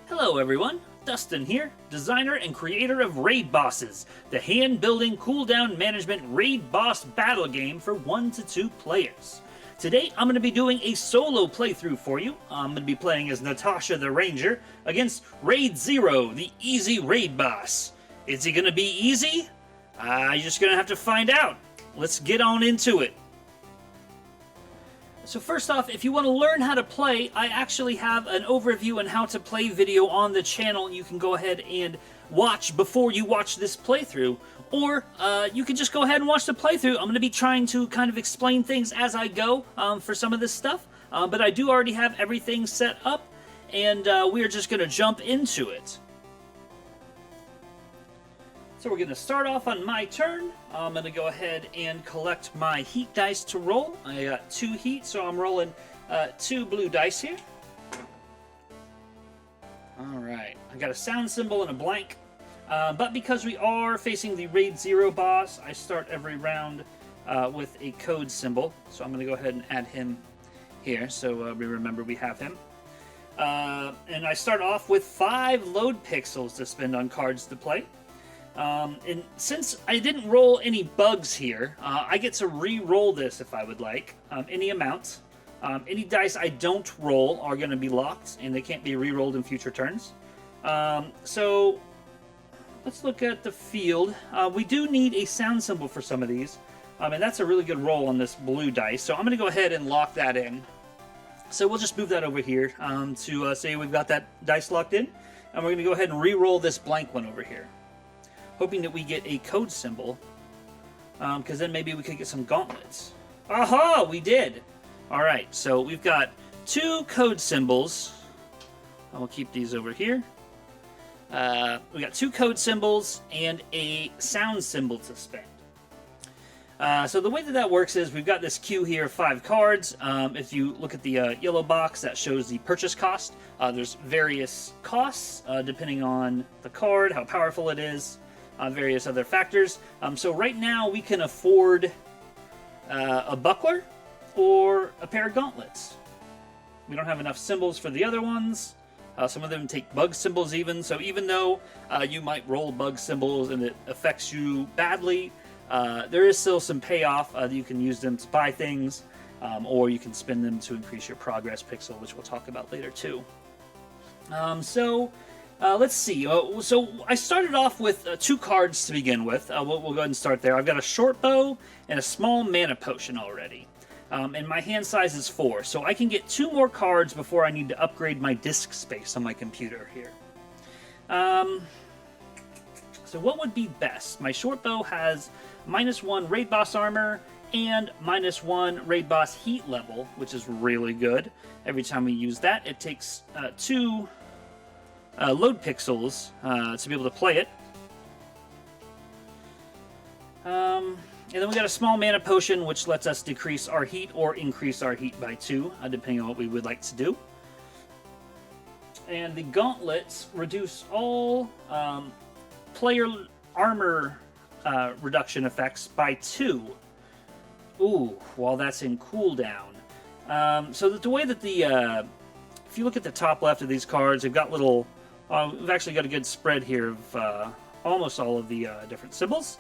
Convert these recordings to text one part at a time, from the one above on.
Hello everyone, Dustin here, designer and creator of Raid Bosses, the hand-building cooldown management raid boss battle game for 1 to 2 players. Today I'm going to be doing a solo playthrough for you. I'm going to be playing as Natasha the Ranger against Raid Zero, the easy raid boss. Is he going to be easy? You're just going to have to find out. Let's get on into it. So first off, if you want to learn how to play, I actually have an overview on how to play video on the channel. You can go ahead and watch before you watch this playthrough, or you can just go ahead and watch the playthrough. I'm going to be trying to kind of explain things as I go for some of this stuff, but I do already have everything set up, and we're just going to jump into it. So we're going to start off on my turn. I'm going to go ahead and collect my heat dice to roll. I got 2 heat, so I'm rolling 2 blue dice here. Alright, I got a sound symbol and a blank. But because we are facing the Raid Zero boss, I start every round with a code symbol. So I'm going to go ahead and add him here, so we remember we have him. And I start off with 5 load pixels to spend on cards to play. And since I didn't roll any bugs here, I get to re-roll this if I would like, any amount. Any dice I don't roll are going to be locked, and they can't be re-rolled in future turns. So, let's look at the field. We do need a sound symbol for some of these, and that's a really good roll on this blue dice, so I'm going to go ahead and lock that in. So we'll just move that over here to say we've got that dice locked in, and we're going to go ahead and re-roll this blank one over here, hoping that we get a code symbol, because then maybe we could get some gauntlets. Aha! We did! Alright, so we've got 2 code symbols. I'll keep these over here. We got 2 code symbols and a sound symbol to spend. So the way that works is we've got this queue here of 5 cards. If you look at the yellow box, that shows the purchase cost. There's various costs depending on the card, how powerful it is, various other factors. So right now we can afford a buckler or a pair of gauntlets. We don't have enough symbols for the other ones. Some of them take bug symbols even, so even though you might roll bug symbols and it affects you badly, there is still some payoff. You can use them to buy things, or you can spend them to increase your progress pixel, which we'll talk about later too. Let's see. So I started off with 2 cards to begin with. We'll go ahead and start there. I've got a short bow and a small mana potion already. And my hand size is 4, so I can get 2 more cards before I need to upgrade my disk space on my computer here. So what would be best? My short bow has -1 raid boss armor and -1 raid boss heat level, which is really good. Every time we use that, it takes 2 load pixels to be able to play it. And then we got a small mana potion, which lets us decrease our heat or increase our heat by 2, depending on what we would like to do. And the gauntlets reduce all player armor reduction effects by 2. Ooh, while that's in cooldown. So the way that if you look at the top left of these cards, they've got little... we've actually got a good spread here of almost all of the different symbols.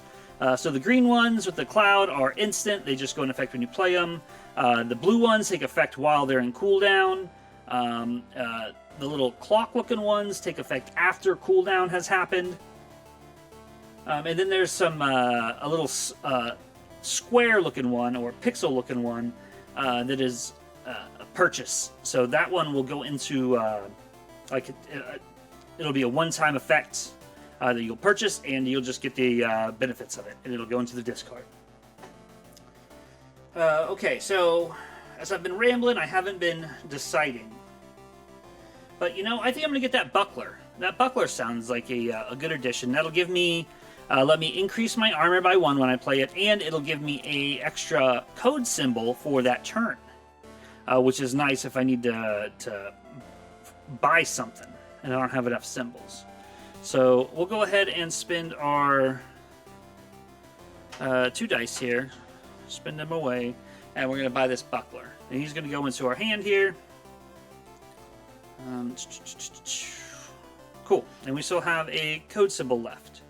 So the green ones with the cloud are instant. They just go in effect when you play them. The blue ones take effect while they're in cooldown. The little clock-looking ones take effect after cooldown has happened. And then there's some a little square-looking one or pixel-looking one that is a purchase. So that one will go into it'll be a one-time effect that you'll purchase, and you'll just get the benefits of it, and it'll go into the discard. Okay, so as I've been rambling, I haven't been deciding. But, you know, I think I'm going to get that buckler. That buckler sounds like a good addition. That'll give me, let me increase my armor by 1 when I play it, and it'll give me a extra code symbol for that turn, which is nice if I need to buy something, and I don't have enough symbols. So we'll go ahead and spend our 2 dice here, spend them away, and we're going to buy this buckler. And he's going to go into our hand here. cool. And we still have a code symbol left.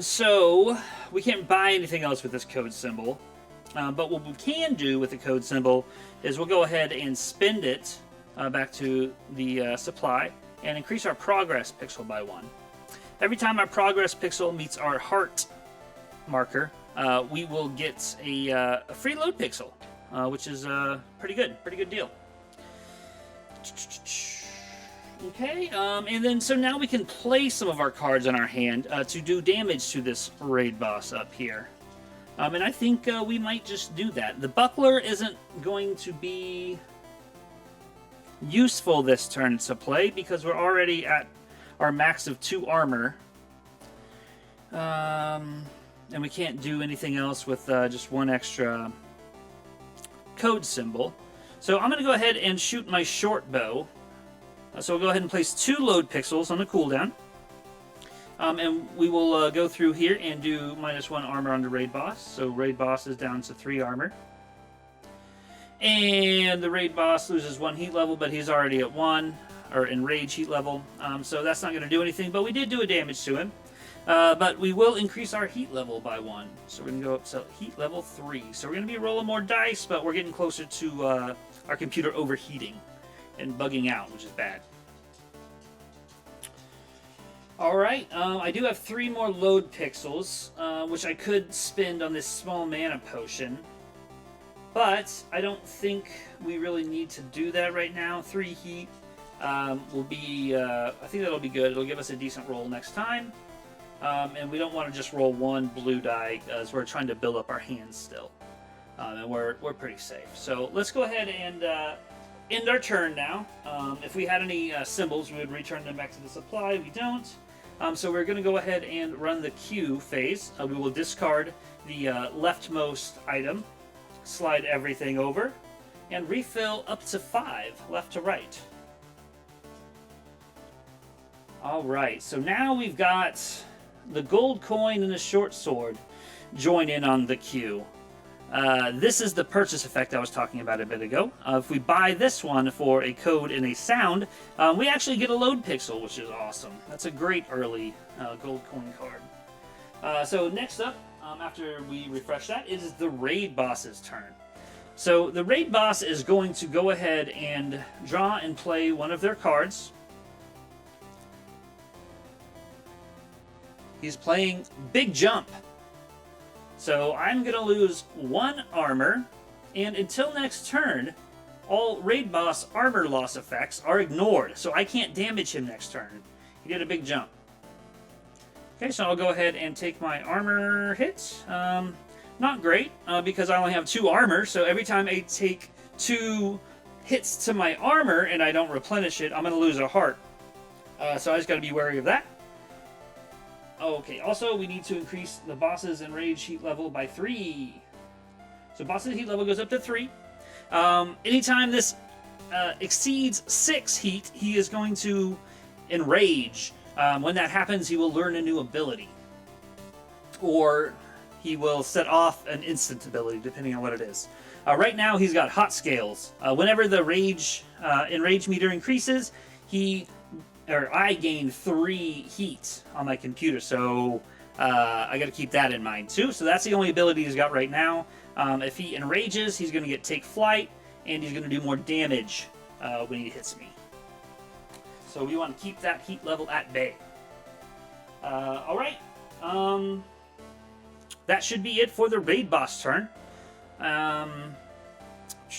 So we can't buy anything else with this code symbol. But what we can do with the code symbol is we'll go ahead and spend it back to the supply and increase our progress pixel by 1. Every time our progress pixel meets our heart marker, we will get a free load pixel, which is pretty good deal. Okay, and then so now we can play some of our cards in our hand to do damage to this raid boss up here. And I think we might just do that. The buckler isn't going to be useful this turn to play because we're already at our max of 2 armor. And we can't do anything else with just 1 extra code symbol. So I'm going to go ahead and shoot my short bow. So we'll go ahead and place 2 load pixels on the cooldown. And we will go through here and do -1 armor on the raid boss. So raid boss is down to 3 armor. And the raid boss loses 1 heat level, but he's already at 1, or in rage heat level. So that's not going to do anything, but we did do a damage to him. But we will increase our heat level by 1. So we're going to go up to heat level 3. So we're going to be rolling more dice, but we're getting closer to our computer overheating and bugging out, which is bad. Alright, I do have 3 more load pixels, which I could spend on this small mana potion. But I don't think we really need to do that right now. 3 heat will be, I think that'll be good. It'll give us a decent roll next time. And we don't want to just roll 1 blue die as we're trying to build up our hands still. And we're pretty safe. So let's go ahead and end our turn now. If we had any symbols, we would return them back to the supply. We don't. So we're going to go ahead and run the Q phase. We will discard the leftmost item, slide everything over, and refill up to 5, left to right. Alright, so now we've got the gold coin and the short sword join in on the Q. This is the purchase effect I was talking about a bit ago. If we buy this one for a code and a sound, we actually get a load pixel, which is awesome. That's a great early gold coin card. So next up, after we refresh that, it is the raid boss's turn. So the raid boss is going to go ahead and draw and play one of their cards. He's playing Big Jump. So I'm going to lose 1 armor, and until next turn, all raid boss armor loss effects are ignored, so I can't damage him next turn. He did a big jump. Okay, so I'll go ahead and take my armor hits. Not great, because I only have 2 armor, so every time I take 2 hits to my armor and I don't replenish it, I'm going to lose a heart. So I just got to be wary of that. Okay, also we need to increase the boss's enraged heat level by 3. So boss's heat level goes up to 3. Anytime this exceeds 6 heat, he is going to enrage. When that happens, he will learn a new ability. Or he will set off an instant ability, depending on what it is. Right now, he's got hot scales. Whenever the enrage meter increases, I gain 3 heat on my computer, so I got to keep that in mind too. So that's the only ability he's got right now. If he enrages, he's going to get take flight, and he's going to do more damage when he hits me. So we want to keep that heat level at bay. All right, that should be it for the raid boss turn.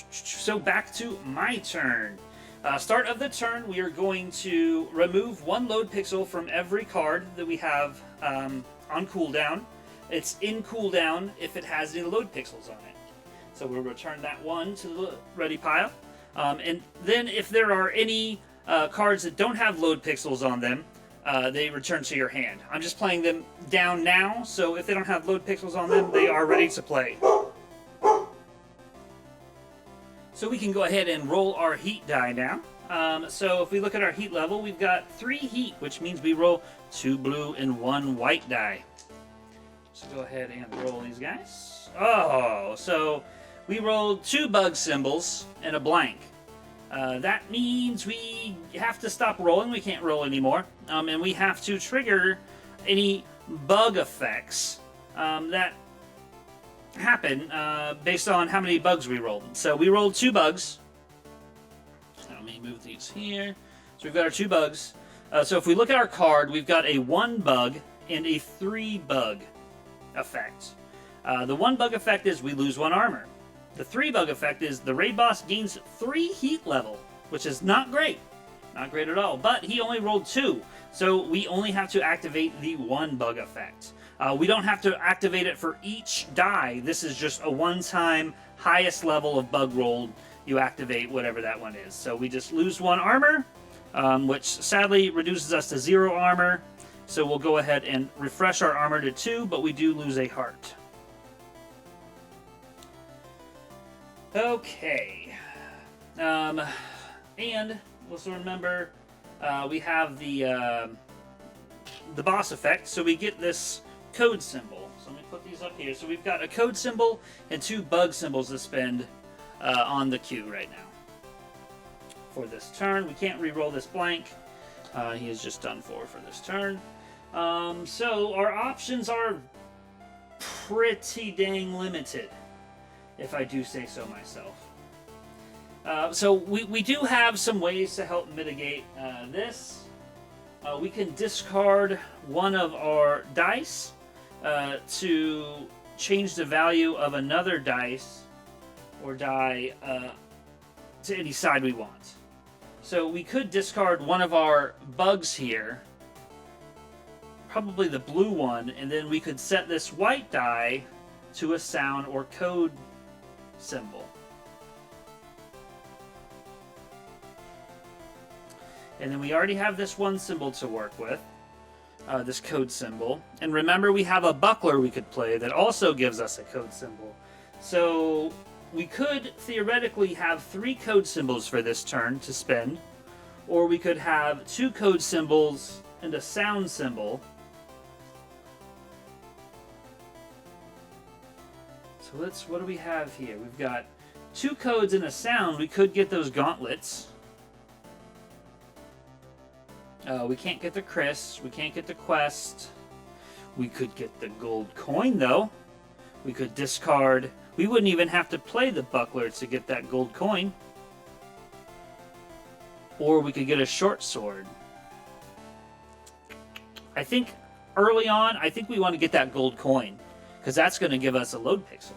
So back to my turn. Start of the turn, we are going to remove 1 load pixel from every card that we have on cooldown. It's in cooldown if it has any load pixels on it. So we'll return that 1 to the ready pile. And then if there are any cards that don't have load pixels on them, they return to your hand. I'm just playing them down now, so if they don't have load pixels on them, they are ready to play. So we can go ahead and roll our heat die now. So if we look at our heat level, we've got 3 heat, which means we roll 2 blue and 1 white die. So go ahead and roll these guys. Oh, so we rolled 2 bug symbols and a blank. That means we have to stop rolling. We can't roll anymore. And we have to trigger any bug effects that happen based on how many bugs we rolled. So we rolled 2 bugs. Let me move these here. So we've got our 2 bugs. So if we look at our card, we've got a 1 bug and a 3 bug effect. The 1 bug effect is we lose 1 armor. The 3 bug effect is the raid boss gains 3 heat level, which is not great. Not great at all. But he only rolled 2, so we only have to activate the 1 bug effect. We don't have to activate it for each die. This is just a one-time highest level of bug rolled. You activate whatever that one is. So we just lose 1 armor, which sadly reduces us to 0 armor. So we'll go ahead and refresh our armor to 2, but we do lose a heart. Okay. And let's remember we have the boss effect, so we get this code symbol. So let me put these up here. So we've got a code symbol and 2 bug symbols to spend on the queue right now. For this turn, we can't re-roll this blank. He is just done for this turn. So our options are pretty dang limited, if I do say so myself. So we do have some ways to help mitigate this. We can discard one of our dice to change the value of another dice or die to any side we want. So we could discard one of our bugs here, probably the blue one, and then we could set this white die to a sound or code symbol. And then we already have this 1 symbol to work with, this code symbol. And remember, we have a buckler we could play that also gives us a code symbol. So we could theoretically have 3 code symbols for this turn to spend, or we could have 2 code symbols and a sound symbol. So what do we have here? We've got 2 codes and a sound. We could get those gauntlets. We can't get the Chris. We can't get the quest. We could get the gold coin, though. We could discard. We wouldn't even have to play the buckler to get that gold coin. Or we could get a short sword. I think early on, I think we want to get that gold coin, because that's going to give us a load pixel.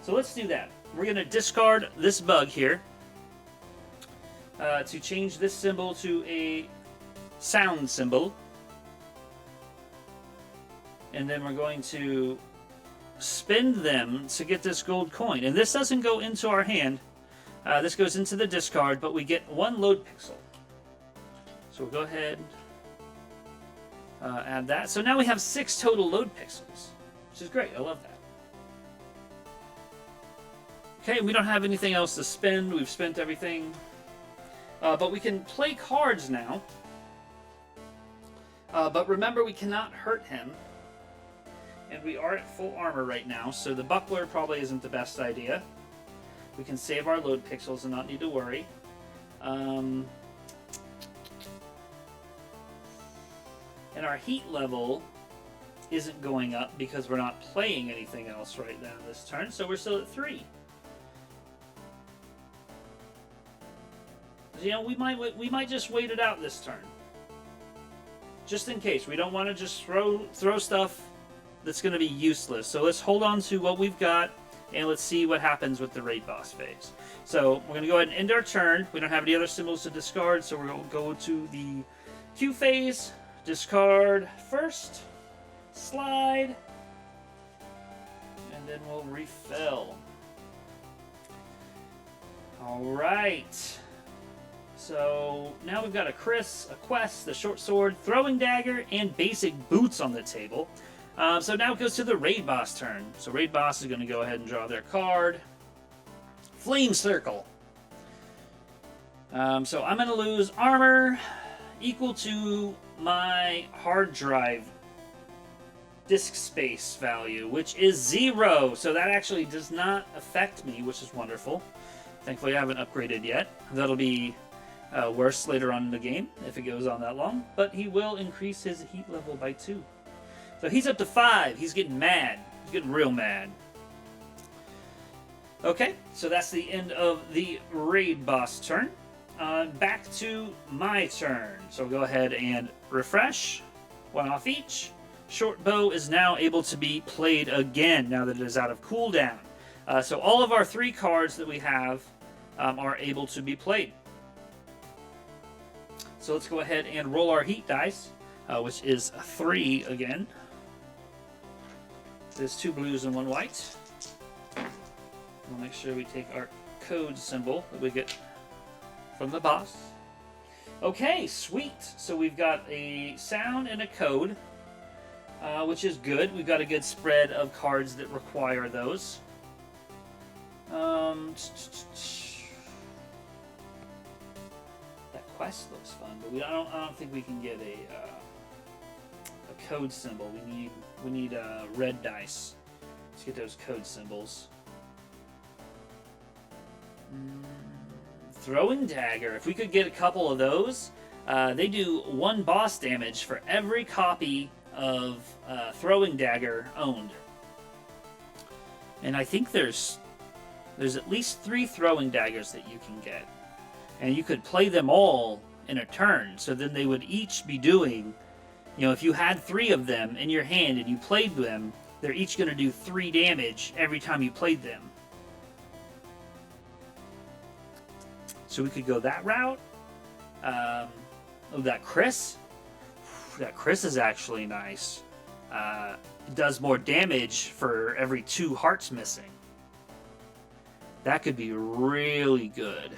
So let's do that. We're going to discard this bug here to change this symbol to a sound symbol. And then we're going to spend them to get this gold coin. And this doesn't go into our hand. This goes into the discard, but we get 1 load pixel. So we'll go ahead add that. So now we have 6 total load pixels, which is great. I love that. Okay, we don't have anything else to spend. We've spent everything. But we can play cards now. But remember, we cannot hurt him. And we are at full armor right now, so the buckler probably isn't the best idea. We can save our load pixels and not need to worry. And our heat level isn't going up because we're not playing anything else right now this turn, so we're still at 3. You know, we might just wait it out this turn, just in case. We don't want to just throw stuff that's going to be useless. So let's hold on to what we've got, and let's see what happens with the raid boss phase. So we're going to go ahead and end our turn. We don't have any other symbols to discard, so we're going to go to the Q phase. Discard first, slide, and then we'll refill. Alright. So now we've got a Chris, a quest, the short sword, throwing dagger, and basic boots on the table. So now it goes to the raid boss turn. So raid boss is going to go ahead and draw their card. Flame circle. So I'm going to lose armor equal to my hard drive disk space value, which is 0. So that actually does not affect me, which is wonderful. Thankfully, I haven't upgraded yet. That'll be worse later on in the game if it goes on that long. But he will increase his heat level by 2. So he's up to 5. He's getting mad. He's getting real mad. Okay, so that's the end of the raid boss turn. Back to my turn. So we'll go ahead and refresh. 1 off each. Short bow is now able to be played again now that it is out of cooldown. So all of our 3 cards that we have are able to be played. So let's go ahead and roll our heat dice, which is 3 again. There's 2 blues and 1 white. We'll make sure we take our code symbol that we get from the boss. Okay, sweet. So we've got a sound and a code, which is good. We've got a good spread of cards that require those. That quest looks fun, but I don't think we can get a code symbol. We need red dice. Let's get those code symbols. Throwing dagger. If we could get a couple of those, they do 1 boss damage for every copy of throwing dagger owned. And I think there's at least 3 throwing daggers that you can get. And you could play them all in a turn. So then they would each be doing, if you had 3 of them in your hand and you played them, they're each going to do 3 damage every time you played them. So we could go that route. Oh, that Chris? That Chris is actually nice. It does more damage for every 2 hearts missing. That could be really good.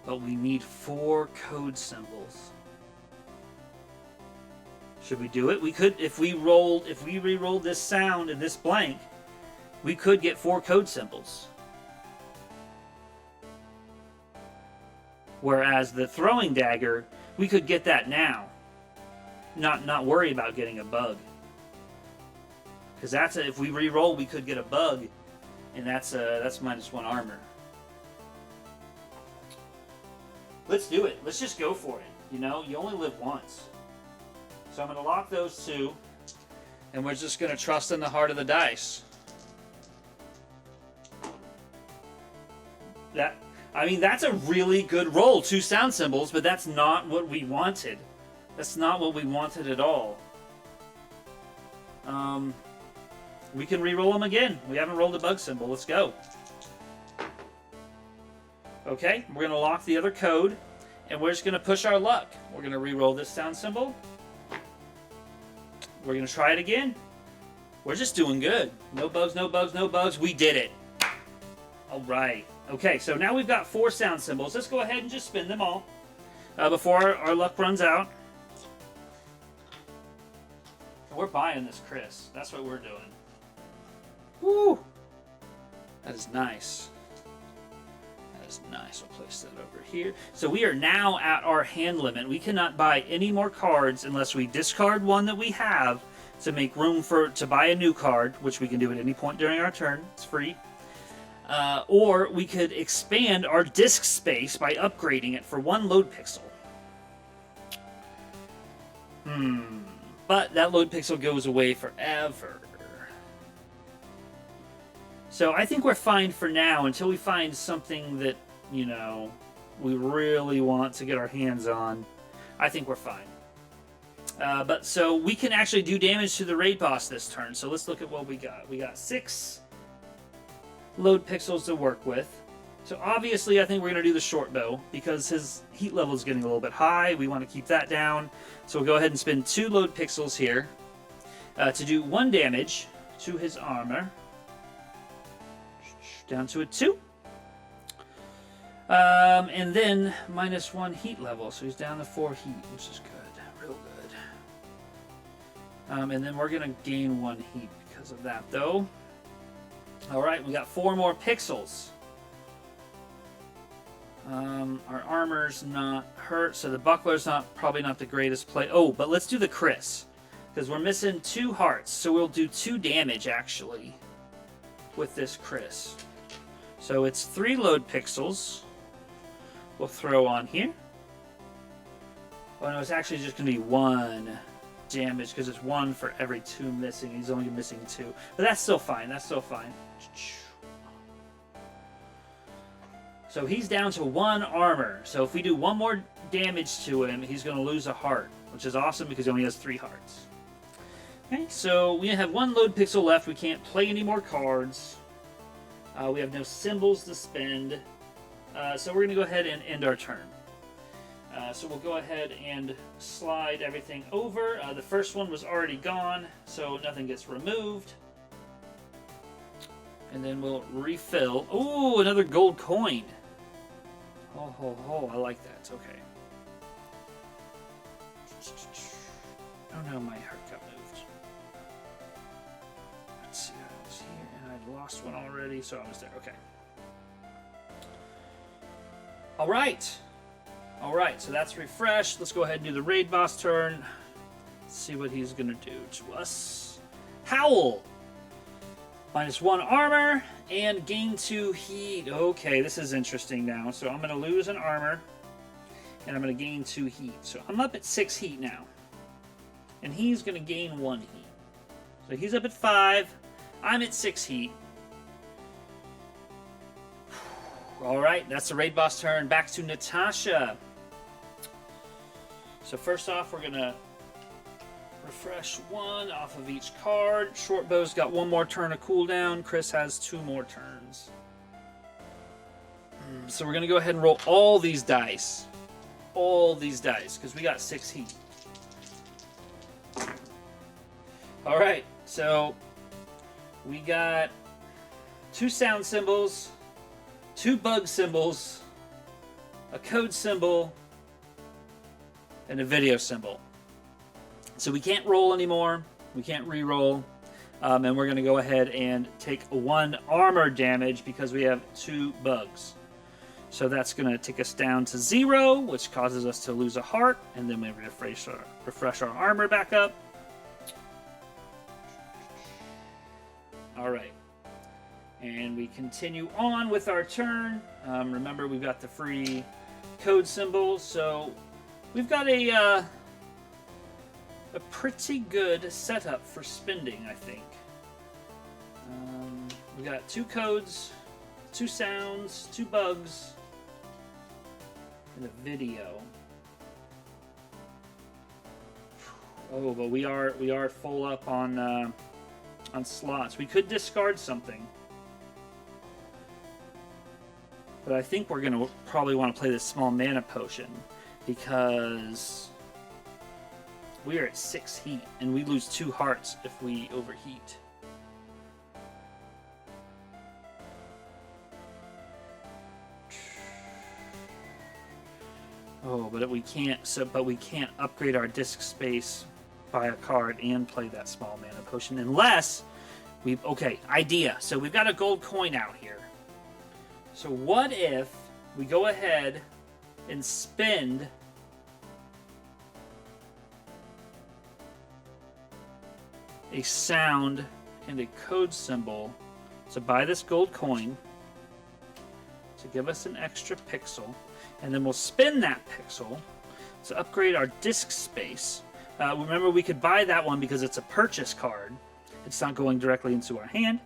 But we need 4 code symbols. Should we do it? We could, if we re-rolled this sound and this blank, we could get 4 code symbols. Whereas the throwing dagger, we could get that now. Not worry about getting a bug. Because if we re-roll, we could get a bug, and that's -1 armor. Let's do it. Let's just go for it. You only live once. So I'm going to lock those 2, and we're just going to trust in the heart of the dice. That's a really good roll. 2 sound symbols, but that's not what we wanted. That's not what we wanted at all. We can re-roll them again. We haven't rolled a bug symbol. Let's go. Okay, we're going to lock the other code, and we're just going to push our luck. We're going to re-roll this sound symbol. We're going to try it again. We're just doing good. No bugs, no bugs, no bugs. We did it. All right. Okay, so now we've got 4 sound symbols. Let's go ahead and just spin them all before our luck runs out. We're buying this Chris. That's what we're doing. Woo! That is nice. That is nice. I'll place that over here. So we are now at our hand limit. We cannot buy any more cards unless we discard one that we have to make room to buy a new card, which we can do at any point during our turn. It's free. Or we could expand our disk space by upgrading it for 1 load pixel. But that load pixel goes away forever. So I think we're fine for now until we find something that, we really want to get our hands on. I think we're fine. But so we can actually do damage to the raid boss this turn. So let's look at what we got. We got 6 load pixels to work with. So obviously I think we're going to do the short bow because his heat level is getting a little bit high. We want to keep that down. So we'll go ahead and spend 2 load pixels here to do 1 damage to his armor. Down to a 2. And then -1 heat level. So he's down to 4 heat, which is good. Real good. And then we're going to gain 1 heat because of that, though. Alright, we got 4 more pixels. Our armor's not hurt, so the buckler's probably not the greatest play. Oh, but let's do the Chris. Because we're missing 2 hearts, so we'll do 2 damage, actually, with this Chris. So it's 3 load pixels we'll throw on here. Oh no, it's actually just going to be 1 damage because it's 1 for every 2 missing. He's only missing 2. But that's still fine. That's still fine. So he's down to 1 armor. So if we do 1 more damage to him, he's going to lose a heart, which is awesome because he only has 3 hearts. Okay, so we have 1 load pixel left. We can't play any more cards. We have no symbols to spend. So we're going to go ahead and end our turn. So we'll go ahead and slide everything over. The first one was already gone, so nothing gets removed. And then we'll refill. Ooh, another gold coin. Oh, ho, ho, I like that. Okay. Oh no, my heart got moved. Let's see, I was here and I'd lost one already, so I was there. Okay. Alright, so that's refreshed. Let's go ahead and do the raid boss turn. Let's see what he's going to do to us. Howl! -1 armor and gain 2 heat. Okay, this is interesting now. So I'm going to lose an armor and I'm going to gain 2 heat. So I'm up at 6 heat now. And he's going to gain 1 heat. So he's up at 5. I'm at 6 heat. Alright, that's the raid boss turn. Back to Natasha. So first off, we're going to refresh 1 off of each card. Shortbow's got 1 more turn of cooldown. Chris has 2 more turns. So we're going to go ahead and roll all these dice. All these dice, because we got 6 heat. Alright, so we got 2 sound symbols, 2 bug symbols, a code symbol, and a video symbol. So we can't roll anymore. We can't re-roll. And we're going to go ahead and take 1 armor damage because we have 2 bugs. So that's going to take us down to 0, which causes us to lose a heart. And then we refresh our armor back up. Alright. And we continue on with our turn. Remember, we've got the free code symbol. So we've got a pretty good setup for spending, I think. We got 2 codes, 2 sounds, 2 bugs, and a video. Oh, but we are full up on slots. We could discard something, but I think we're gonna probably want to play this small mana potion because we are at 6 heat, and we lose 2 hearts if we overheat. Oh, but we can't. But we can't upgrade our disc space, buy a card, and play that small mana potion unless we. Okay, idea. So we've got a gold coin out here. So what if we go ahead and spend a sound and a code symbol to buy this gold coin to give us an extra pixel, and then we'll spend that pixel to upgrade our disc space. Remember, we could buy that one because it's a purchase card. It's not going directly into our hand.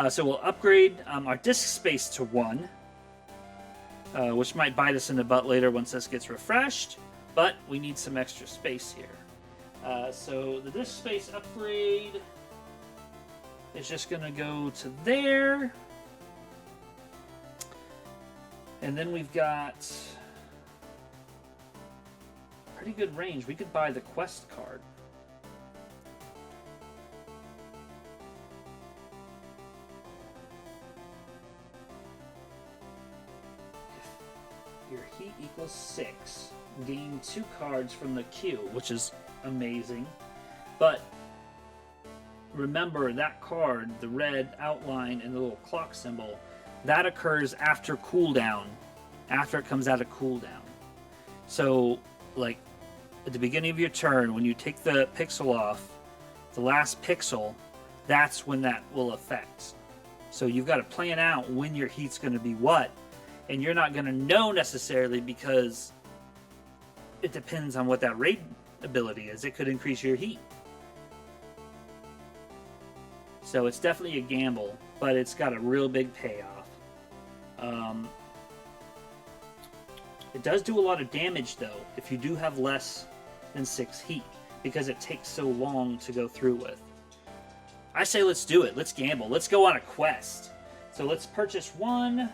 So we'll upgrade our disc space to 1, which might bite us in the butt later once this gets refreshed, but we need some extra space here. So the disc space upgrade is just going to go to there. And then we've got pretty good range. We could buy the quest card. If your heat equals 6, gain 2 cards from the queue, which is amazing. But remember, that card, the red outline and the little clock symbol, that occurs after cooldown, after it comes out of cooldown. So, like, at the beginning of your turn, when you take the pixel off, the last pixel, that's when that will affect. So you've got to plan out when your heat's going to be what. And you're not going to know necessarily because it depends on what that raid ability is. It could increase your heat. So it's definitely a gamble, but it's got a real big payoff. It does do a lot of damage, though, if you do have less than 6 heat, because it takes so long to go through with. I say let's do it. Let's gamble. Let's go on a quest. So let's purchase 1,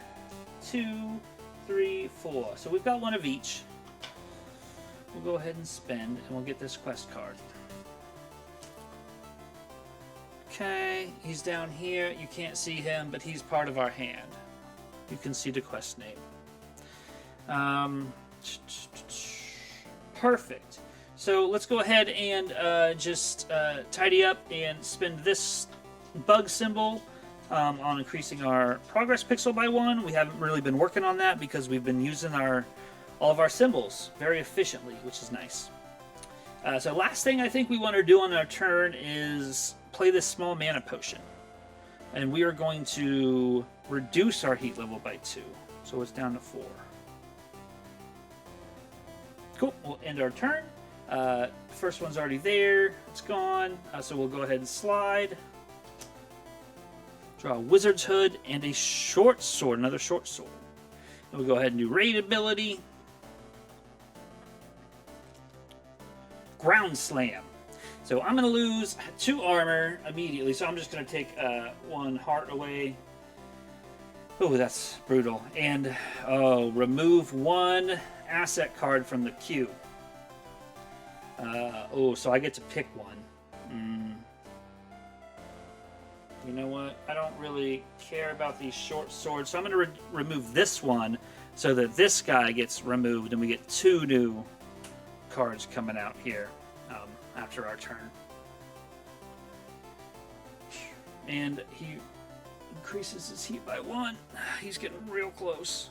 2, 3, 4. So we've got one of each. We'll go ahead and spend, and we'll get this quest card. Okay, he's down here. You can't see him, but he's part of our hand. You can see the quest name. Perfect. So let's go ahead and just tidy up and spend this bug symbol on increasing our progress pixel by 1. We haven't really been working on that because we've been using all of our symbols very efficiently, which is nice. So last thing I think we want to do on our turn is play this small mana potion. And we are going to reduce our heat level by 2. So it's down to 4. Cool, we'll end our turn. First one's already there, it's gone. So we'll go ahead and slide. Draw a Wizard's Hood and a short sword, another short sword. And we'll go ahead and do raid ability. Ground Slam. So I'm going to lose 2 armor immediately, so I'm just going to take 1 heart away. Oh, that's brutal. And remove 1 asset card from the queue. So I get to pick 1. You know what? I don't really care about these short swords, so I'm going to remove this one so that this guy gets removed and we get 2 new cards coming out here after our turn. And he increases his heat by 1. He's getting real close.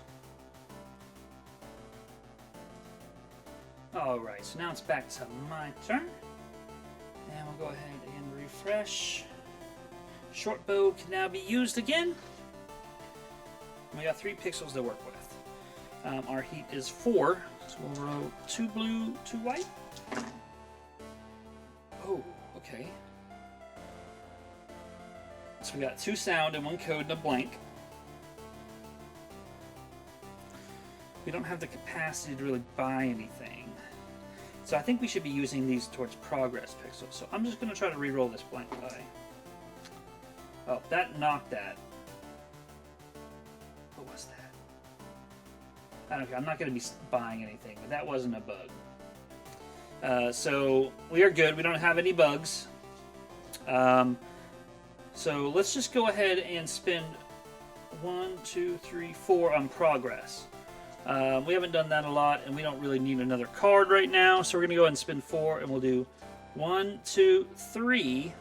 Alright, so now it's back to my turn. And we'll go ahead and refresh. Short bow can now be used again. We got 3 pixels to work with. Our heat is 4, so we'll roll 2 blue, 2 white. Oh, okay. So we got 2 sound and 1 code and a blank. We don't have the capacity to really buy anything. So I think we should be using these towards progress pixels. So I'm just going to try to re-roll this blank die. Oh, that knocked that. What was that? I don't care. I'm not going to be buying anything, but that wasn't a bug. So we are good. We don't have any bugs. So let's just go ahead and spend 1, 2, 3, 4 on progress. We haven't done that a lot, and we don't really need another card right now. So we're going to go ahead and spend 4, and we'll do 1, 2, 3.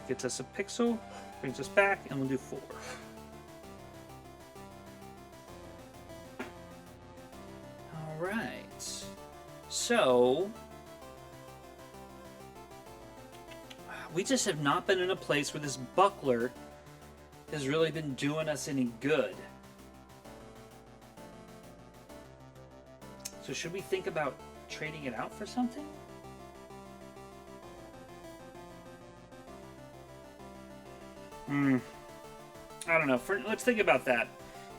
Gets us a pixel, brings us back, and we'll do 4. Alright. So we just have not been in a place where this buckler has really been doing us any good. So should we think about trading it out for something? I don't know. Let's think about that.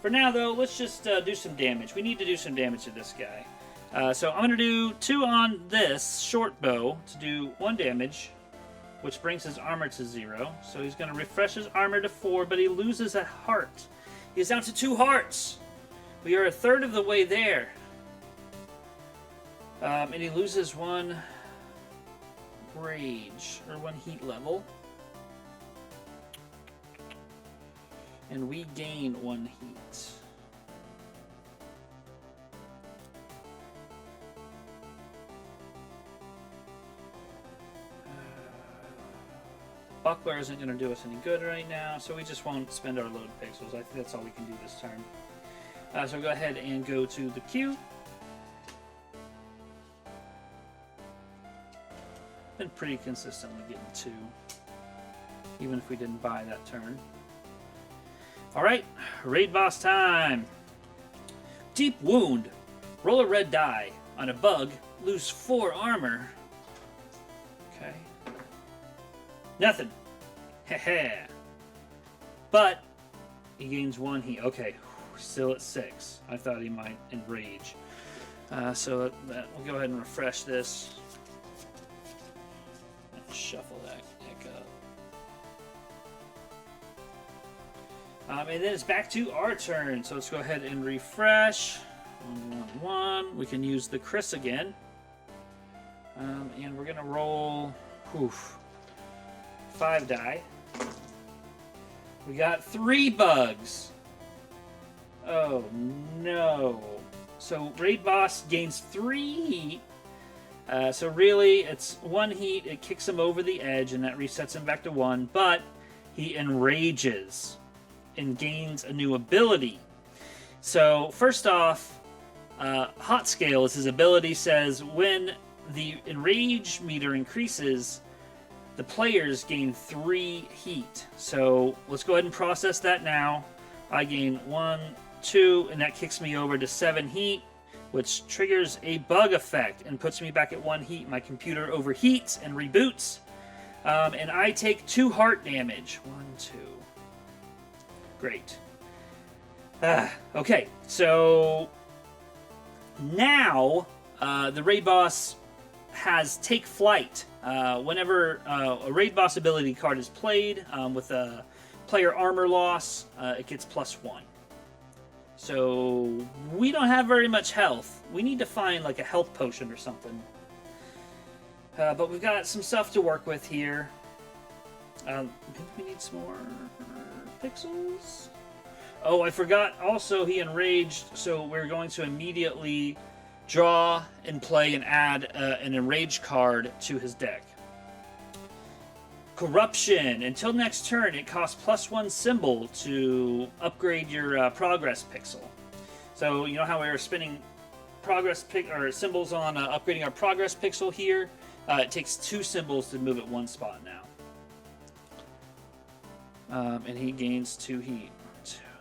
For now, though, let's just do some damage. We need to do some damage to this guy. So I'm going to do 2 on this short bow to do 1 damage, which brings his armor to 0. So he's going to refresh his armor to 4, but he loses a heart. He's down to 2 hearts. We are a third of the way there. And he loses 1 rage, or 1 heat level. And we gain 1 heat. Buckler isn't going to do us any good right now, so we just won't spend our load pixels. I think that's all we can do this turn. So we'll go ahead and go to the queue. Been pretty consistently getting 2, even if we didn't buy that turn. Alright, raid boss time. Deep wound. Roll a red die. On a bug, lose 4 armor. Okay. Nothing. Heh. But he gains 1 heat. Okay, still at 6. I thought he might enrage. So we'll go ahead and refresh this. And shuffle that heck up. And then it's back to our turn. So let's go ahead and refresh. 1, 1, 1. We can use the Chris again. And we're going to roll 5 die. We got 3 bugs. Oh no. So raid boss gains 3 heat. So really it's 1 heat. It kicks him over the edge and that resets him back to 1. But he enrages and gains a new ability. So first off, Hot Scale is his ability, says when the enrage meter increases, the players gain 3 heat. So let's go ahead and process that now. I gain 1, 2, and that kicks me over to 7 heat, which triggers a bug effect and puts me back at 1 heat. My computer overheats and reboots, and I take 2 heart damage. 1, 2. Great. Okay, so now the raid boss has Take Flight. Whenever a raid boss ability card is played with a player armor loss, it gets +1. So we don't have very much health. We need to find like a health potion or something. But we've got some stuff to work with here. Maybe we need some more pixels. Oh, I forgot. Also, he enraged, so we're going to immediately draw and play and add an enraged card to his deck. Corruption. Until next turn, it costs +1 symbol to upgrade your progress pixel. So you know how we were spinning progress or symbols on upgrading our progress pixel here? It takes 2 symbols to move it 1 spot now. And he gains 2 heat.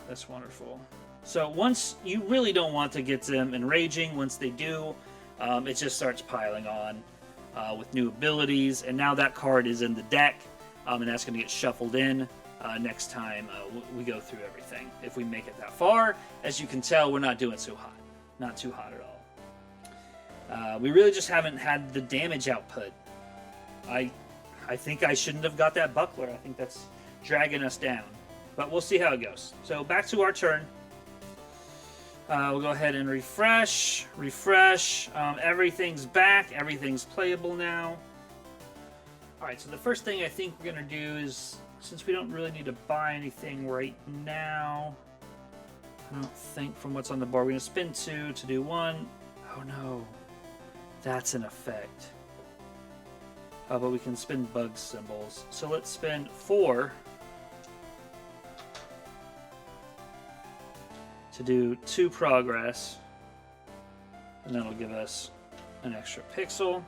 That's wonderful. So once you really don't want to get them enraging, once they do, it just starts piling on with new abilities. And now that card is in the deck, and that's going to get shuffled in next time we go through everything. If we make it that far, as you can tell, we're not doing so hot. Not too hot at all. We really just haven't had the damage output. I think I shouldn't have got that buckler. I think that's dragging us down. But we'll see how it goes. So back to our turn. We'll go ahead and refresh. Everything's back. Everything's playable now. Alright, so the first thing I think we're going to do is, since we don't really need to buy anything right now, I don't think from what's on the board, we're going to spin 2 to do 1. Oh no, that's an effect. But we can spin bug symbols. So let's spin 4 to do 2 progress, and that'll give us an extra pixel.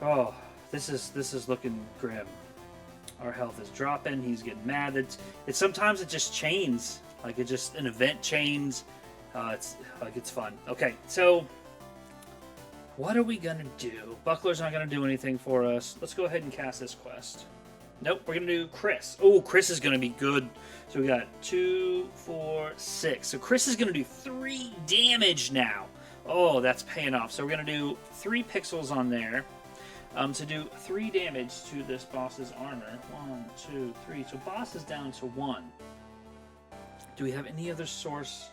Oh, this is looking grim. Our health is dropping. He's getting mad. It's sometimes it just chains, like it just an event chains. It's fun. Okay, so what are we gonna do? Buckler's not gonna do anything for us. Let's go ahead and cast this quest. Nope, we're gonna do Chris. Oh, Chris is gonna be good. So we got 2, 4, 6. So Chris is gonna do 3 damage now. Oh, that's paying off. So we're gonna do 3 pixels on there to do 3 damage to this boss's armor. 1, 2, 3. So boss is down to 1. Do we have any other source?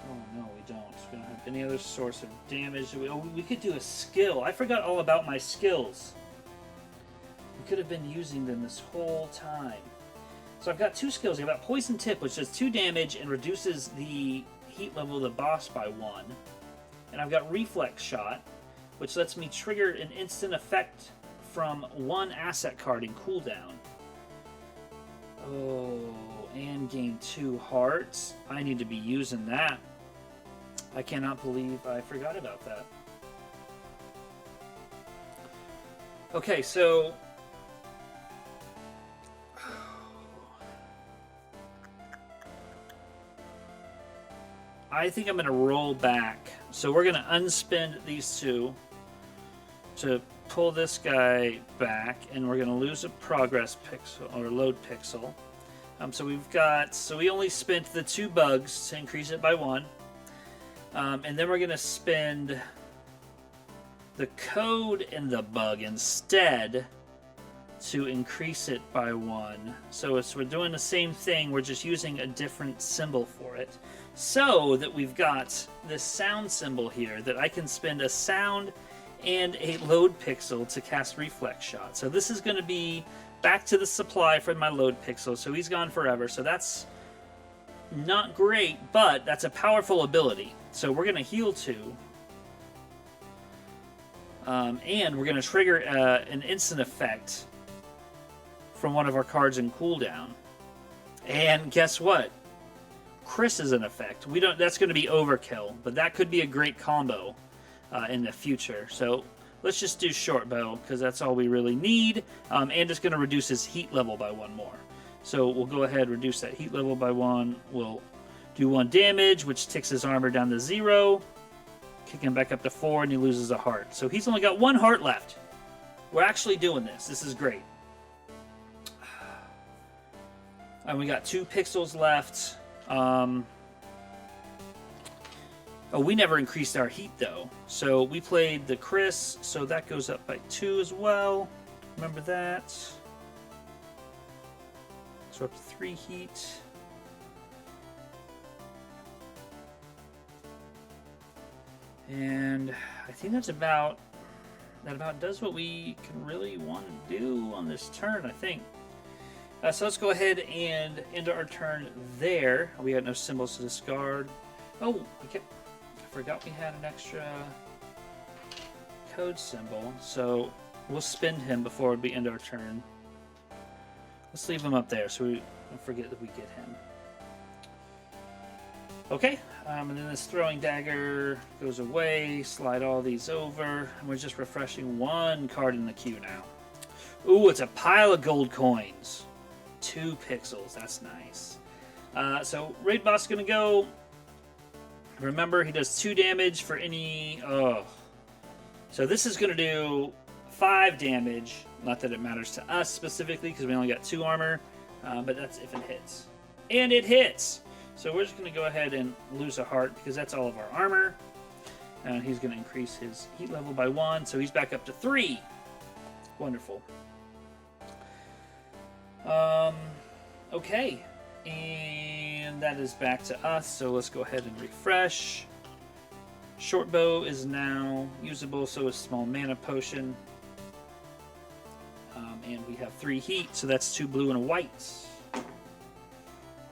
Oh no, we don't. We don't have any other source of damage. We could do a skill. I forgot all about my skills. We could have been using them this whole time. So I've got 2 skills. I've got Poison Tip, which does 2 damage and reduces the heat level of the boss by 1. And I've got Reflex Shot, which lets me trigger an instant effect from 1 asset card in cooldown. Oh, and gain 2 hearts. I need to be using that. I cannot believe I forgot about that. Okay, so I think I'm going to roll back. So we're going to unspend these two to pull this guy back, and we're going to lose a progress pixel or load pixel. So we only spent the 2 bugs to increase it by 1. And then we're going to spend the code and the bug instead to increase it by 1. So we're doing the same thing, we're just using a different symbol for it. So that we've got this sound symbol here that I can spend a sound and a load pixel to cast Reflex Shot. So this is going to be back to the supply for my load pixel, so he's gone forever. So that's not great, but that's a powerful ability. So we're going to heal 2. And we're going to trigger an instant effect from one of our cards in cooldown. And guess what? Chris is an effect. That's going to be overkill, but that could be a great combo in the future. So let's just do short bow, because that's all we really need. And it's going to reduce his heat level by 1 more. So we'll go ahead and reduce that heat level by 1. We'll do 1 damage, which ticks his armor down to 0. Kick him back up to 4, and he loses a heart. So he's only got 1 heart left. We're actually doing this. This is great. And we got 2 pixels left. Oh, we never increased our heat, though. So we played the Chris, so that goes up by 2 as well. Remember that. So up to 3 heat. And I think that about does what we can really want to do on this turn, I think. So let's go ahead and end our turn there. We had no symbols to discard. Oh, I forgot we had an extra code symbol. So we'll spend him before we end our turn. Let's leave him up there so we don't forget that we get him. Okay, and then this throwing dagger goes away. Slide all these over. And we're just refreshing 1 card in the queue now. Ooh, it's a pile of gold coins. 2 pixels, that's nice. So raid boss is gonna go. Remember, he does 2 damage for any. Oh, so this is gonna do 5 damage. Not that it matters to us specifically because we only got 2 armor, but that's if it hits, and it hits. So we're just gonna go ahead and lose a heart because that's all of our armor. And he's gonna increase his heat level by 1, so he's back up to 3. Wonderful. Okay, and that is back to us, so let's go ahead and refresh. Short bow is now usable, so is small mana potion. And we have 3 heat, so that's 2 blue and a white.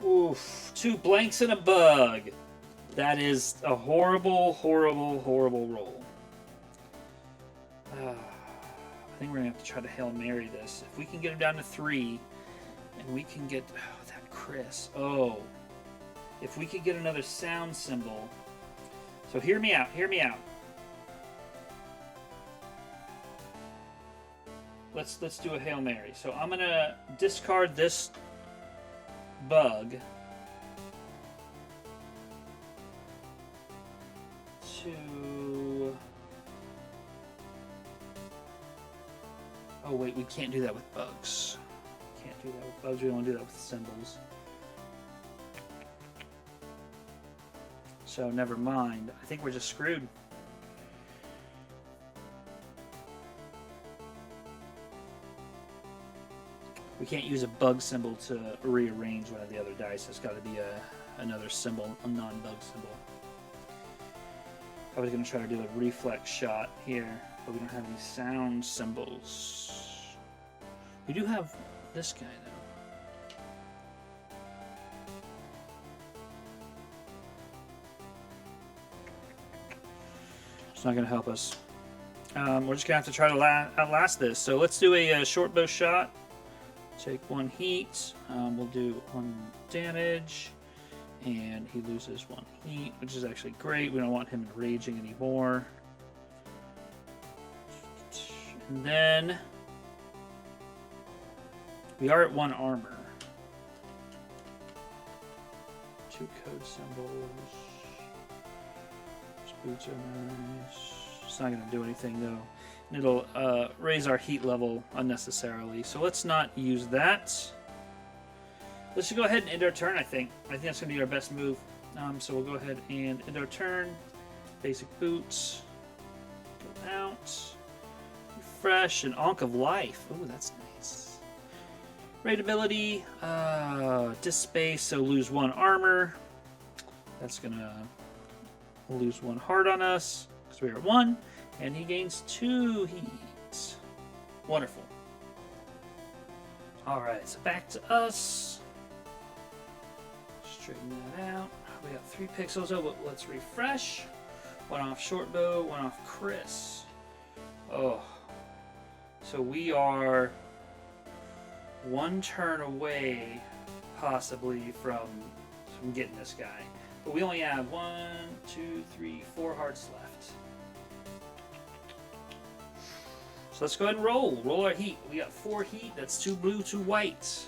Oof, 2 blanks and a bug. That is a horrible, horrible, horrible roll. I think we're going to have to try to Hail Mary this. If we can get him down to 3, and we can get... Oh, that Chris. Oh. If we could get another sound symbol. So hear me out. Hear me out. Let's do a Hail Mary. So I'm going to discard this bug to... Oh, wait. We can't do that with bugs. Can't do that with bugs. We don't do that with symbols. So never mind. I think we're just screwed. We can't use a bug symbol to rearrange one of the other dice. It's got to be another symbol, a non-bug symbol. I was going to try to do a reflex shot here, but we don't have any sound symbols. We do have this guy, though. It's not going to help us. We're just going to have to try to outlast this. So let's do a short bow shot. Take 1 heat. We'll do 1 damage. And he loses 1 heat, which is actually great. We don't want him enraging anymore. And then we are at 1 armor. 2 code symbols. Boots are nice. It's not going to do anything though. And it'll raise our heat level unnecessarily. So let's not use that. Let's just go ahead and end our turn, I think. I think that's going to be our best move. So we'll go ahead and end our turn. Basic boots. Go out. Refresh. An Ankh of Life. Ooh, that's nice. Raid ability. Dispace, so lose 1 armor. That's going to lose 1 heart on us. Because we are at 1. And he gains 2 heat. Wonderful. Alright, so back to us. Straighten that out. We got 3 pixels. Oh, but let's refresh. 1 off short bow, 1 off Chris. Oh. So we are 1 turn away, possibly, from getting this guy. But we only have 1, 2, 3, 4 hearts left. So let's go ahead and roll. Roll our heat. We got 4 heat. That's 2 blue, 2 white.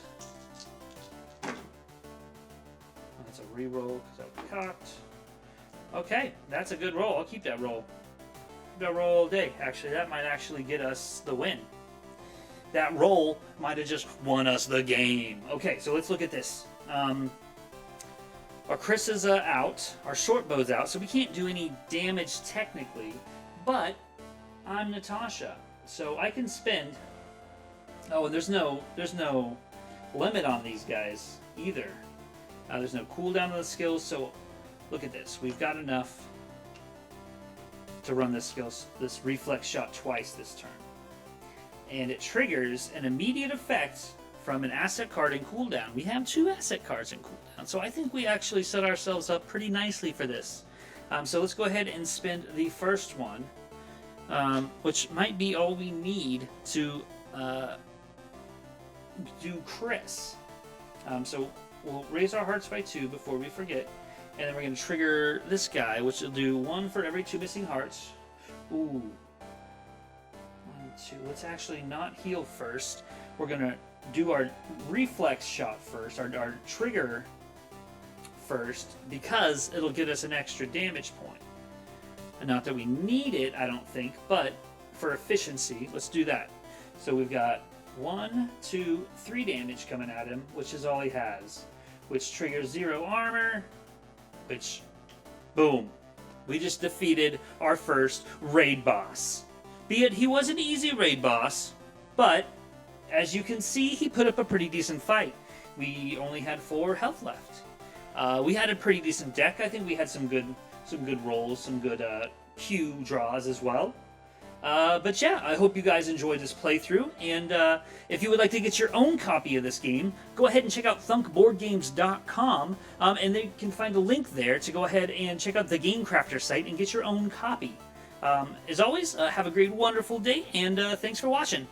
That's a re-roll because that was cocked. Okay, that's a good roll. I'll keep that roll. Keep that roll all day. Actually, that might actually get us the win. That roll might have just won us the game. Okay, so let's look at this. Our Chris is out. Our short bow's out, so we can't do any damage technically. But I'm Natasha, so I can spend. Oh, and there's no limit on these guys either. There's no cooldown on the skills, so look at this. We've got enough to run this reflex shot twice this turn. And it triggers an immediate effect from an asset card in cooldown. We have 2 asset cards in cooldown, so I think we actually set ourselves up pretty nicely for this. So let's go ahead and spend the first one, which might be all we need to do Chris. So we'll raise our hearts by 2 before we forget. And then we're going to trigger this guy, which will do 1 for every 2 missing hearts. Ooh. 1, 2. Let's actually not heal first. We're going to do our reflex shot first, our trigger first, because it'll get us an extra damage point. And not that we need it, I don't think, but for efficiency, let's do that. So we've got 1, 2, 3 damage coming at him, which is all he has, which triggers 0 armor, which, boom, we just defeated our first raid boss. Be it he was an easy raid boss, but as you can see, he put up a pretty decent fight. We only had 4 health left. We had a pretty decent deck. I think we had some good rolls, some good Q draws as well. But yeah, I hope you guys enjoyed this playthrough, and if you would like to get your own copy of this game, go ahead and check out thunkboardgames.com, and you can find a link there to go ahead and check out the Game Crafter site and get your own copy. As always, have a great, wonderful day, and thanks for watching.